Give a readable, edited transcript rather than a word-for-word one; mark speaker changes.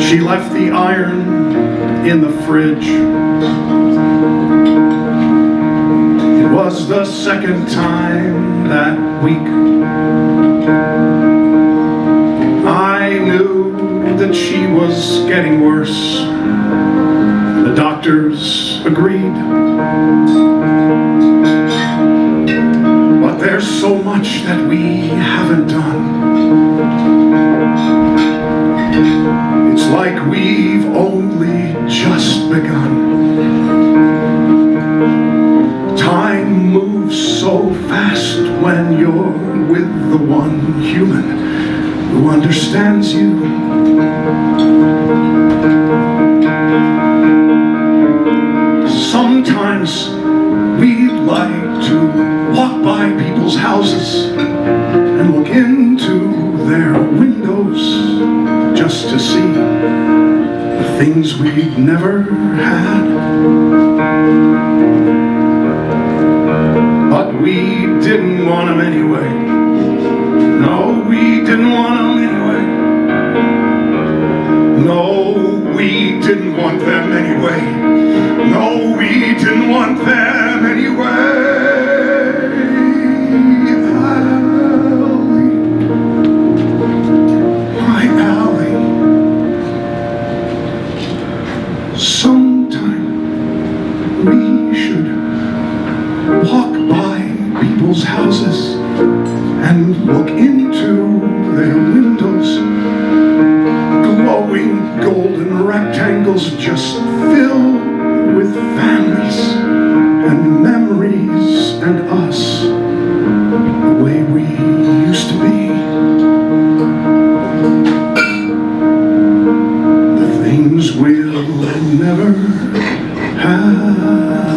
Speaker 1: She left the iron in the fridge. It was the second time that week. I knew that she was getting worse. The doctors agreed. But there's so much that we haven't done. It's like we've only just begun. Time moves so fast when you're with the one human who understands you. Sometimes we'd like to walk by people's houses and look into their windows just to see the things we'd never had. But we didn't want them anyway. No, we didn't want them anyway. No, we didn't want them anyway. No, we didn't want them anyway. My alley. Sometime we should walk by people's houses and look into their windows. Glowing golden rectangles just fill with families and memories and us, the way we used to be. The things we'll never have.